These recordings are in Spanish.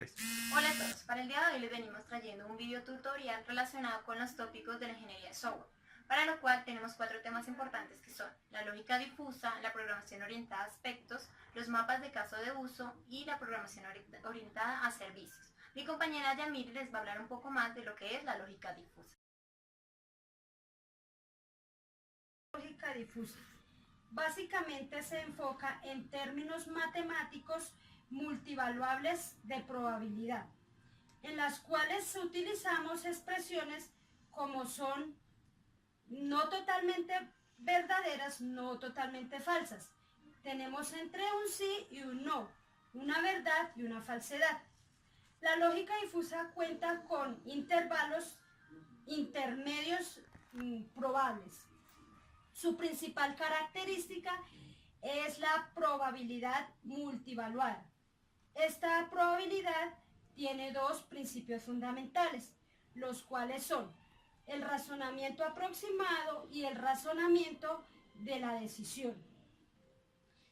estudiantes. Hola a todos, para el día de hoy les venimos trayendo un video tutorial relacionado con los tópicos de la ingeniería de software, para lo cual tenemos 4 temas importantes que son la lógica difusa, la programación orientada a aspectos, los mapas de caso de uso y la programación orientada a servicios. Mi compañera Yamir les va a hablar un poco más de lo que es la lógica difusa. Lógica difusa. Básicamente se enfoca en términos matemáticos multivaluables de probabilidad, en las cuales utilizamos expresiones como son no totalmente verdaderas, no totalmente falsas. Tenemos entre un sí y un no, una verdad y una falsedad. La lógica difusa cuenta con intervalos intermedios probables. Su principal característica es la probabilidad multivaluada. Esta probabilidad tiene 2 principios fundamentales, los cuales son el razonamiento aproximado y el razonamiento de la decisión.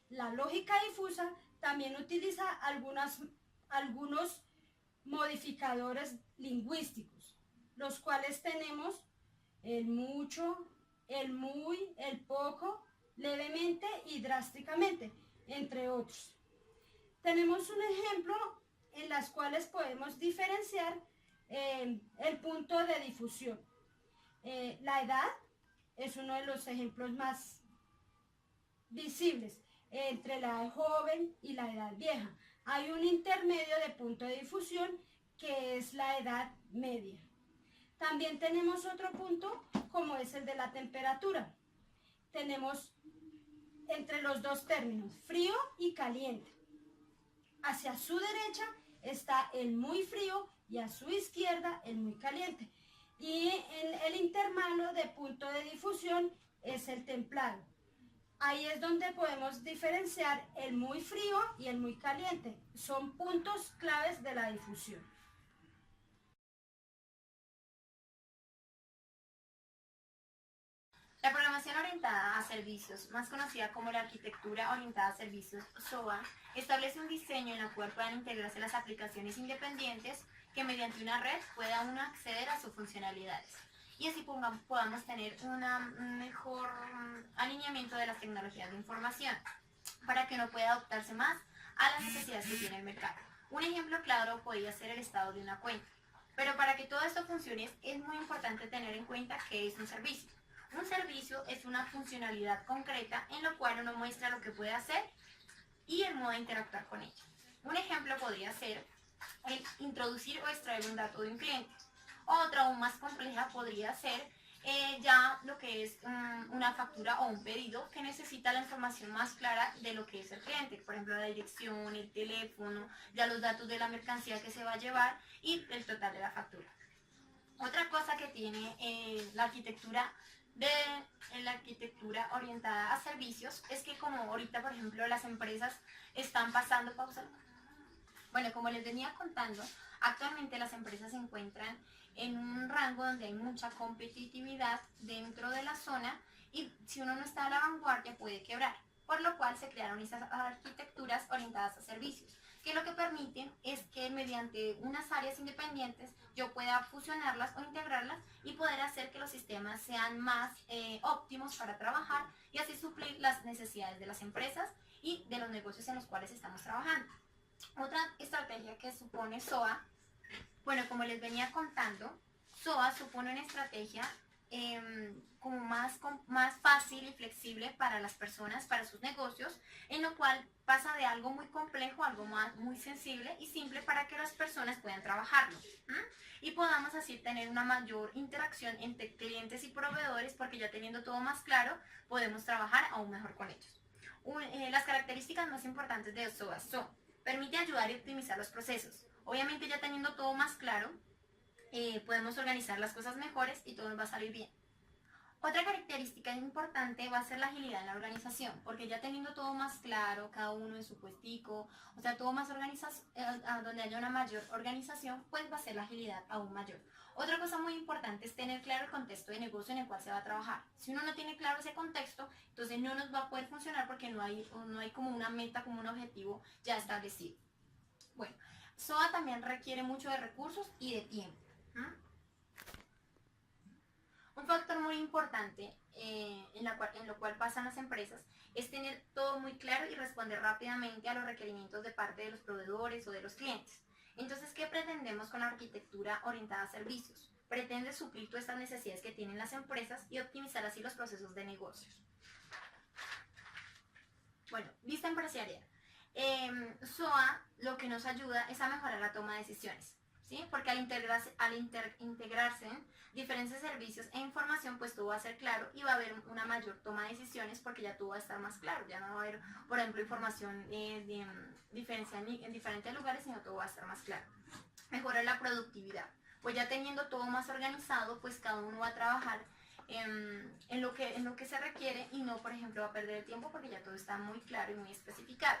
La lógica difusa también utiliza algunos modificadores lingüísticos, los cuales tenemos el mucho, el muy, el poco, levemente y drásticamente, entre otros. Tenemos un ejemplo en las cuales podemos diferenciar el punto de difusión. La edad es uno de los ejemplos más visibles entre la edad joven y la edad vieja. Hay un intermedio de punto de difusión que es la edad media. También tenemos otro punto como es el de la temperatura. Tenemos entre los 2 términos, frío y caliente. Hacia su derecha está el muy frío y a su izquierda el muy caliente. Y el intervalo de punto de difusión es el templado. Ahí es donde podemos diferenciar el muy frío y el muy caliente. Son puntos claves de la difusión. La programación orientada a servicios, más conocida como la arquitectura orientada a servicios SOA, establece un diseño en el cual puedan integrarse las aplicaciones independientes que mediante una red pueda uno acceder a sus funcionalidades y así podamos tener un mejor alineamiento de las tecnologías de información para que uno pueda adaptarse más a las necesidades que tiene el mercado. Un ejemplo claro podría ser el estado de una cuenta, pero para que todo esto funcione es muy importante tener en cuenta qué es un servicio. Un servicio es una funcionalidad concreta en la cual uno muestra lo que puede hacer y el modo de interactuar con ella. Un ejemplo podría ser el introducir o extraer un dato de un cliente. Otra aún más compleja podría ser ya lo que es una factura o un pedido que necesita la información más clara de lo que es el cliente, por ejemplo la dirección, el teléfono, ya los datos de la mercancía que se va a llevar y el total de la factura. Otra cosa que tiene la arquitectura orientada a servicios es que como ahorita por ejemplo las empresas están pasando bueno, como les venía contando, actualmente las empresas se encuentran en un rango donde hay mucha competitividad dentro de la zona y si uno no está a la vanguardia puede quebrar, por lo cual se crearon esas arquitecturas orientadas a servicios, que lo que permiten es que mediante unas áreas independientes yo pueda fusionarlas o integrarlas y poder hacer que los sistemas sean más óptimos para trabajar y así suplir las necesidades de las empresas y de los negocios en los cuales estamos trabajando. Otra estrategia que supone SOA, bueno, como les venía contando, SOA supone una estrategia como más fácil y flexible para las personas, para sus negocios, en lo cual pasa de algo muy complejo a algo muy sensible y simple para que las personas puedan trabajarlo. Y podamos así tener una mayor interacción entre clientes y proveedores porque ya teniendo todo más claro, podemos trabajar aún mejor con ellos. Las características más importantes de SOA son: permite ayudar y optimizar los procesos. Obviamente ya teniendo todo más claro, podemos organizar las cosas mejores y todo nos va a salir bien. Otra característica importante va a ser la agilidad en la organización, porque ya teniendo todo más claro, cada uno en su puestico, o sea, todo más organizado, donde haya una mayor organización, pues va a ser la agilidad aún mayor. Otra cosa muy importante es tener claro el contexto de negocio en el cual se va a trabajar. Si uno no tiene claro ese contexto, entonces no nos va a poder funcionar porque no hay como una meta, como un objetivo ya establecido. Bueno, SOA también requiere mucho de recursos y de tiempo. Un factor muy importante en lo cual pasan las empresas es tener todo muy claro y responder rápidamente a los requerimientos de parte de los proveedores o de los clientes. Entonces, ¿qué pretendemos con la arquitectura orientada a servicios? Pretende suplir todas estas necesidades que tienen las empresas y optimizar así los procesos de negocios. Bueno, vista empresarial. SOA lo que nos ayuda es a mejorar la toma de decisiones, ¿sí? Porque al integrarse diferentes servicios e información, pues todo va a ser claro y va a haber una mayor toma de decisiones porque ya todo va a estar más claro. Ya no va a haber, por ejemplo, información diferencial en diferentes lugares, sino todo va a estar más claro. Mejora la productividad. Pues ya teniendo todo más organizado, pues cada uno va a trabajar en lo que se requiere y no, por ejemplo, va a perder el tiempo porque ya todo está muy claro y muy especificado.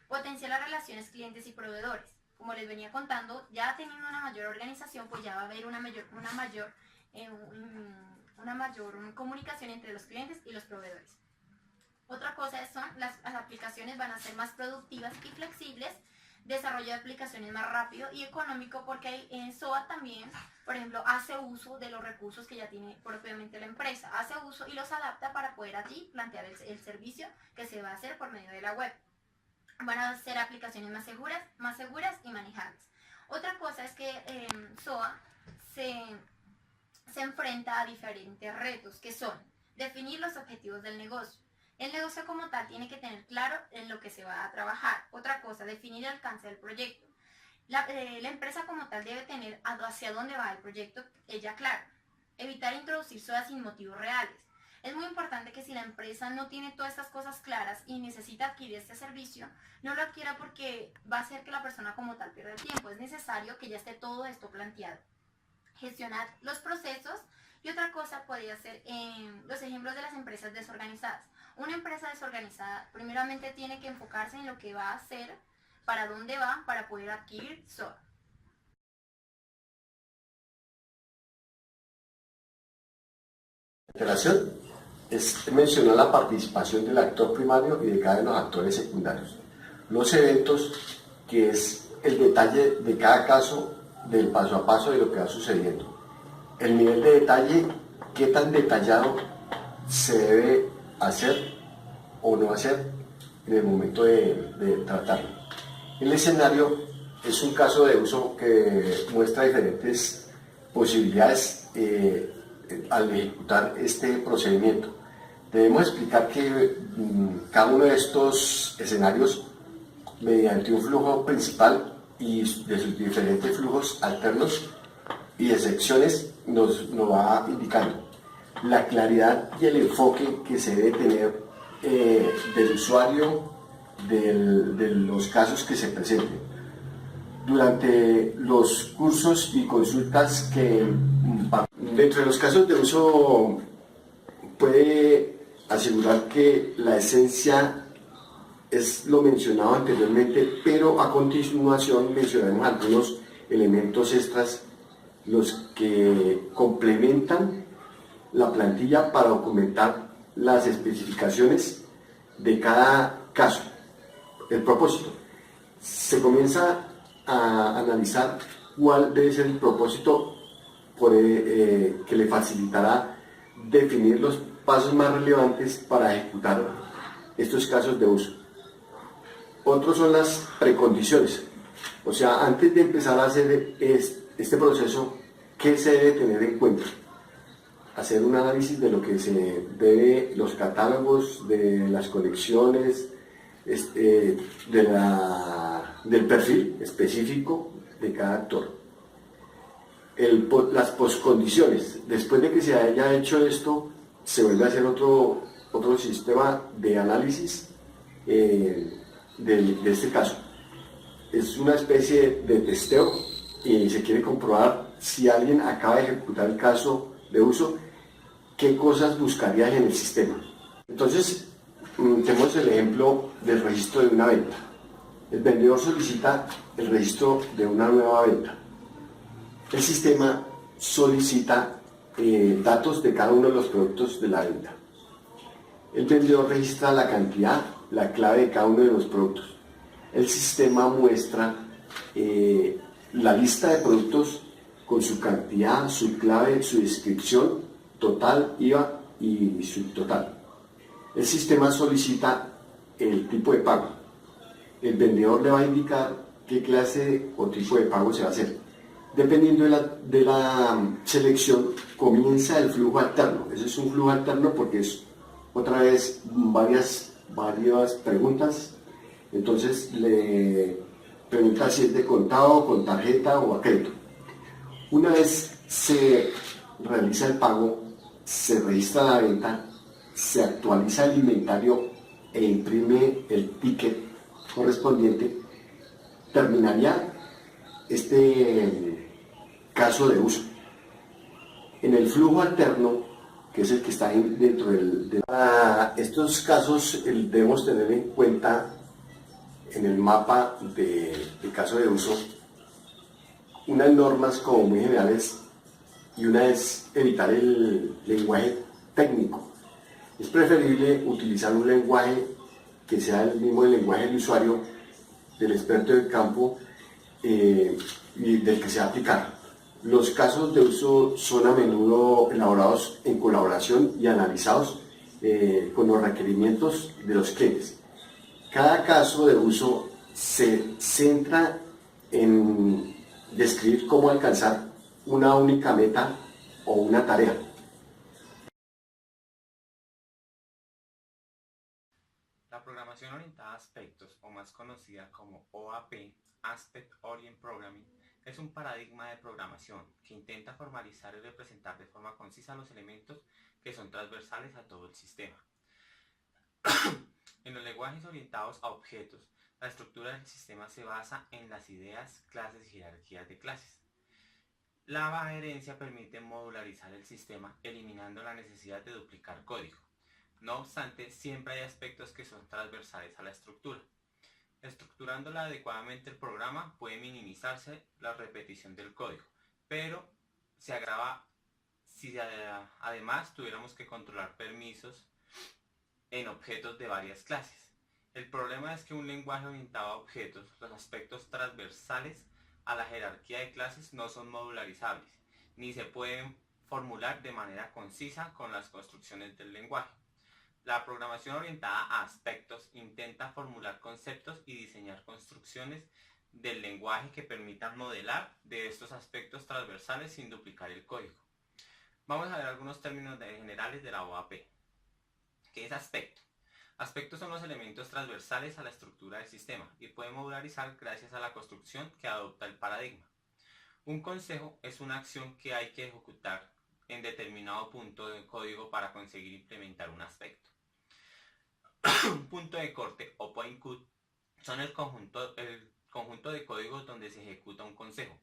Potencia las relaciones clientes y proveedores. Como les venía contando, ya teniendo una mayor organización, pues ya va a haber una mayor comunicación entre los clientes y los proveedores. Otra cosa son las aplicaciones van a ser más productivas y flexibles, desarrollo de aplicaciones más rápido y económico porque SOA también, por ejemplo, hace uso de los recursos que ya tiene propiamente la empresa, hace uso y los adapta para poder allí plantear el servicio que se va a hacer por medio de la web. Van a ser aplicaciones más seguras y manejables. Otra cosa es que SOA se enfrenta a diferentes retos, que son definir los objetivos del negocio. El negocio como tal tiene que tener claro en lo que se va a trabajar. Otra cosa, definir el alcance del proyecto. La empresa como tal debe tener hacia dónde va el proyecto ella clara. Evitar introducir SOA sin motivos reales. Es muy importante que si la empresa no tiene todas estas cosas claras y necesita adquirir este servicio, no lo adquiera porque va a hacer que la persona como tal pierda el tiempo. Es necesario que ya esté todo esto planteado. Gestionar los procesos y otra cosa podría ser los ejemplos de las empresas desorganizadas. Una empresa desorganizada primeramente tiene que enfocarse en lo que va a hacer, para dónde va, para poder adquirir SOA. Es mencionar la participación del actor primario y de cada uno de los actores secundarios. Los eventos, que es el detalle de cada caso, del paso a paso de lo que va sucediendo. El nivel de detalle, qué tan detallado se debe hacer o no hacer en el momento de tratarlo. El escenario es un caso de uso que muestra diferentes posibilidades al ejecutar este procedimiento. Debemos explicar que cada uno de estos escenarios, mediante un flujo principal y de sus diferentes flujos alternos y de secciones, nos va indicando la claridad y el enfoque que se debe tener del usuario de los casos que se presenten. Durante los cursos y consultas que dentro de los casos de uso puede asegurar que la esencia es lo mencionado anteriormente, pero a continuación mencionaremos algunos elementos extras, los que complementan la plantilla para documentar las especificaciones de cada caso. El propósito. Se comienza a analizar cuál debe ser el propósito que le facilitará definir los pasos más relevantes para ejecutar estos casos de uso. Otros son las precondiciones, o sea, antes de empezar a hacer este proceso, ¿qué se debe tener en cuenta? Hacer un análisis de lo que se debe, los catálogos, de las colecciones, del perfil específico de cada actor. Las poscondiciones, después de que se haya hecho esto, se vuelve a hacer otro sistema de análisis de este caso. Es una especie de testeo y se quiere comprobar si alguien acaba de ejecutar el caso de uso, qué cosas buscaría en el sistema. Entonces, tenemos el ejemplo del registro de una venta. El vendedor solicita el registro de una nueva venta. El sistema solicita datos de cada uno de los productos de la venta. El vendedor registra la cantidad, la clave de cada uno de los productos. El sistema muestra la lista de productos con su cantidad, su clave, su descripción, total, IVA y subtotal. El sistema solicita el tipo de pago. El vendedor le va a indicar qué clase o tipo de pago se va a hacer. Dependiendo de la selección, comienza el flujo alterno. Ese es un flujo alterno porque es otra vez varias preguntas. Entonces le pregunta si es de contado, con tarjeta o a crédito. Una vez se realiza el pago, se registra la venta, se actualiza el inventario e imprime el ticket correspondiente, terminaría este caso de uso. En el flujo alterno, que es el que está dentro estos casos debemos tener en cuenta en el mapa de caso de uso unas normas como muy generales, y una es evitar el lenguaje técnico. Es preferible utilizar un lenguaje que sea el mismo del lenguaje del usuario, del experto del campo y del que se va a aplicar. Los casos de uso son a menudo elaborados en colaboración y analizados con los requerimientos de los clientes. Cada caso de uso se centra en describir cómo alcanzar una única meta o una tarea. La programación orientada a aspectos, o más conocida como OAP, Aspect Oriented Programming, es un paradigma de programación que intenta formalizar y representar de forma concisa los elementos que son transversales a todo el sistema. En los lenguajes orientados a objetos, la estructura del sistema se basa en las ideas, clases y jerarquías de clases. La herencia permite modularizar el sistema, eliminando la necesidad de duplicar código. No obstante, siempre hay aspectos que son transversales a la estructura. Estructurándola adecuadamente el programa puede minimizarse la repetición del código, pero se agrava si además tuviéramos que controlar permisos en objetos de varias clases. El problema es que un lenguaje orientado a objetos, los aspectos transversales a la jerarquía de clases no son modularizables, ni se pueden formular de manera concisa con las construcciones del lenguaje. La programación orientada a aspectos intenta formular conceptos y diseñar construcciones del lenguaje que permitan modelar de estos aspectos transversales sin duplicar el código. Vamos a ver algunos términos generales de la OAP. ¿Qué es aspecto? Aspectos son los elementos transversales a la estructura del sistema y pueden modularizar gracias a la construcción que adopta el paradigma. Un consejo es una acción que hay que ejecutar en determinado punto del código para conseguir implementar un aspecto. Un punto de corte o point code son el conjunto de códigos donde se ejecuta un consejo.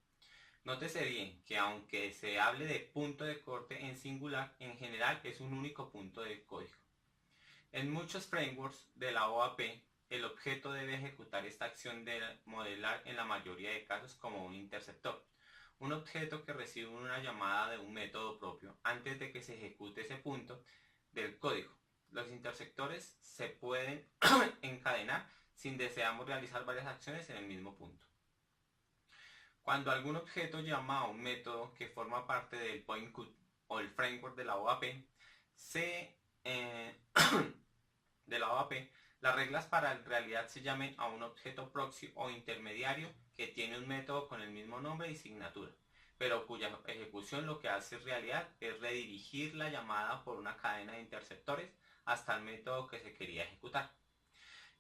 Nótese bien que aunque se hable de punto de corte en singular, en general es un único punto de código. En muchos frameworks de la OAP, el objeto debe ejecutar esta acción de modelar en la mayoría de casos como un interceptor, un objeto que recibe una llamada de un método propio antes de que se ejecute ese punto del código. Los interceptores se pueden encadenar si deseamos realizar varias acciones en el mismo punto. Cuando algún objeto llama a un método que forma parte del point code o el framework de la OAP, las reglas para en realidad se llamen a un objeto proxy o intermediario que tiene un método con el mismo nombre y signatura, pero cuya ejecución lo que hace en realidad es redirigir la llamada por una cadena de interceptores hasta el método que se quería ejecutar.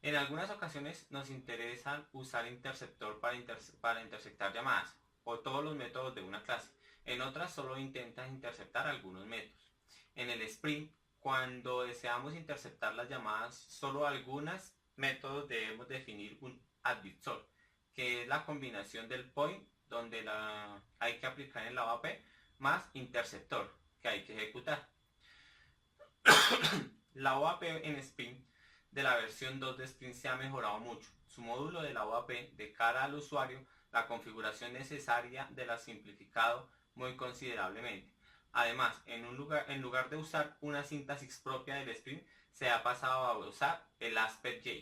En algunas ocasiones nos interesa usar interceptor para interceptar llamadas o todos los métodos de una clase. En otras solo intenta interceptar algunos métodos. En el sprint, cuando deseamos interceptar las llamadas, solo algunos métodos debemos definir un advisor, que es la combinación del point, donde hay que aplicar en la OAP, más interceptor, que hay que ejecutar. La OAP en Sprint de la versión 2 de Sprint se ha mejorado mucho. Su módulo de la OAP de cara al usuario, la configuración necesaria de la simplificado muy considerablemente. Además, en lugar de usar una sintaxis propia del Sprint, se ha pasado a usar el Aspect J,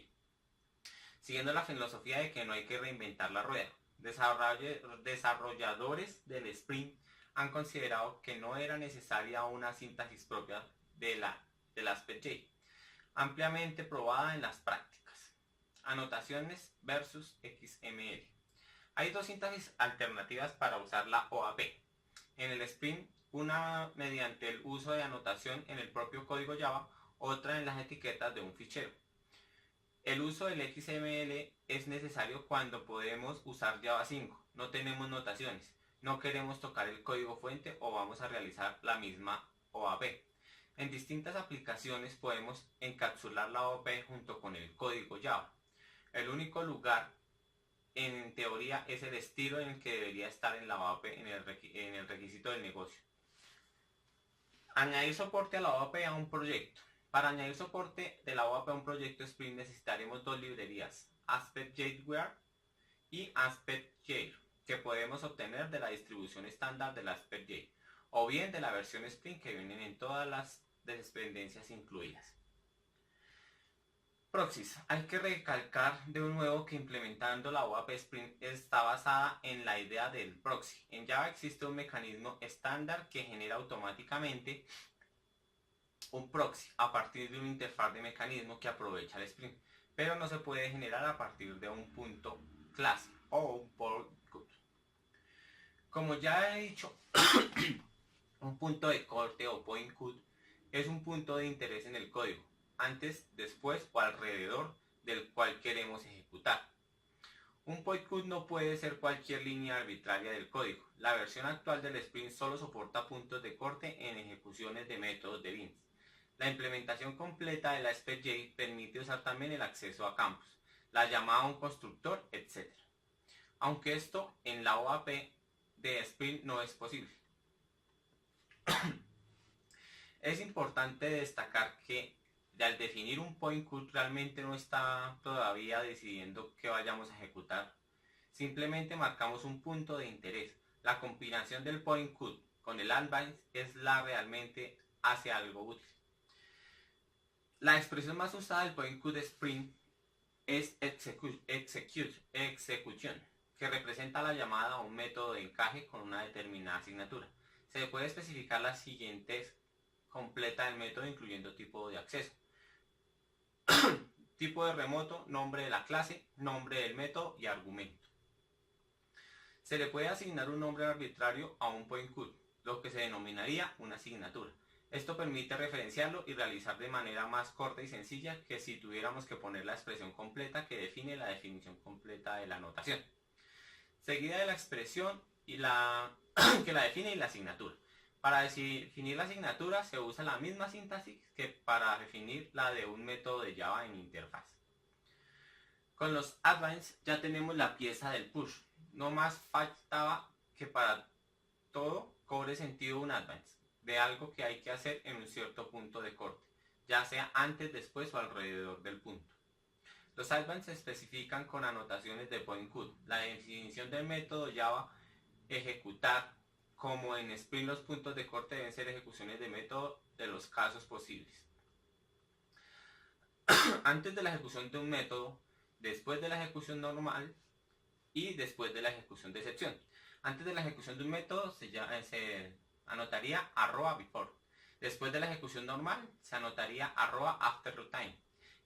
siguiendo la filosofía de que no hay que reinventar la rueda. Desarrolladores del Spring han considerado que no era necesaria una sintaxis propia del AspectJ, ampliamente probada en las prácticas. Anotaciones versus XML. Hay dos sintaxis alternativas para usar la OAP en el Spring, una mediante el uso de anotación en el propio código Java, otra en las etiquetas de un fichero. El uso del XML es necesario cuando podemos usar Java 5, no tenemos notaciones, no queremos tocar el código fuente o vamos a realizar la misma OAP. En distintas aplicaciones podemos encapsular la OAP junto con el código Java. El único lugar en teoría es el estilo en el que debería estar en la OAP en el requisito del negocio. Añadir soporte a la OAP a un proyecto. Para añadir soporte de la OAP a un proyecto Spring necesitaremos dos librerías, AspectJWare y AspectJair, que podemos obtener de la distribución estándar de la AspectJair, o bien de la versión Spring que vienen en todas las dependencias incluidas. Proxies. Hay que recalcar de nuevo que implementando la OAP Spring está basada en la idea del proxy. En Java existe un mecanismo estándar que genera automáticamente un proxy a partir de una interfaz de mecanismo que aprovecha el Spring, pero no se puede generar a partir de un punto clase o un point code. Como ya he dicho, un punto de corte o point code es un punto de interés en el código, antes, después o alrededor del cual queremos ejecutar. Un point code no puede ser cualquier línea arbitraria del código. La versión actual del Spring solo soporta puntos de corte en ejecuciones de métodos de bins. La implementación completa de la AspectJ permite usar también el acceso a campos, la llamada a un constructor, etc. Aunque esto en la OAP de Spring no es posible. Es importante destacar que al definir un point code realmente no está todavía decidiendo qué vayamos a ejecutar. Simplemente marcamos un punto de interés. La combinación del point code con el advance es la realmente hace algo útil. La expresión más usada del point code de Spring es execution, que representa la llamada a un método de encaje con una determinada asignatura. Se puede especificar las siguientes completa del método incluyendo tipo de acceso. Tipo de remoto, nombre de la clase, nombre del método y argumento. Se le puede asignar un nombre arbitrario a un point code, lo que se denominaría una asignatura. Esto permite referenciarlo y realizar de manera más corta y sencilla que si tuviéramos que poner la expresión completa que define la definición completa de la notación, seguida de la expresión y que la define y la asignatura. Para definir la asignatura se usa la misma sintaxis que para definir la de un método de Java en interfaz. Con los advance ya tenemos la pieza del push. No más faltaba que para todo cobre sentido un advance, de algo que hay que hacer en un cierto punto de corte, ya sea antes, después o alrededor del punto. Los advance se especifican con anotaciones de point code. La definición del método Java ejecutar. Como en Spring, los puntos de corte deben ser ejecuciones de método de los casos posibles. Antes de la ejecución de un método, después de la ejecución normal y después de la ejecución de excepción. Antes de la ejecución de un método se anotaría @before. Después de la ejecución normal se anotaría @afterRuntime.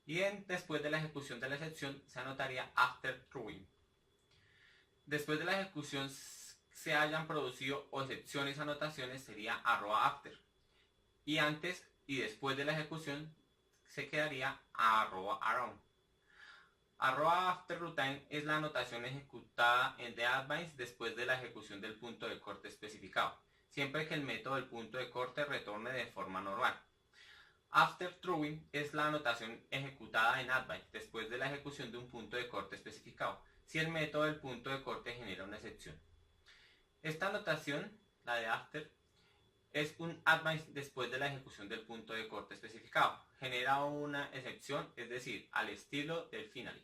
Y después de la ejecución de la excepción se anotaría afterTrueing. Después de la ejecución se hayan producido excepciones anotaciones sería @after, y antes y después de la ejecución se quedaría @around. @afterRuntime es la anotación ejecutada en the advance después de la ejecución del punto de corte especificado, siempre que el método del punto de corte retorne de forma normal. AfterTrueing es la anotación ejecutada en advance después de la ejecución de un punto de corte especificado, si el método del punto de corte genera una excepción. Esta anotación, la de after, es un advance después de la ejecución del punto de corte especificado. Genera una excepción, es decir, al estilo del finally.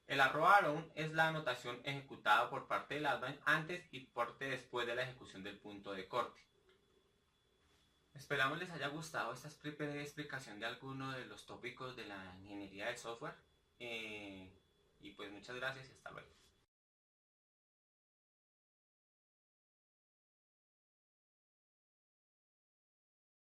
El @around es la anotación ejecutada por parte del advance antes y parte después de la ejecución del punto de corte. Esperamos les haya gustado esta breve explicación de algunos de los tópicos de la ingeniería del software. Y pues muchas gracias y hasta luego.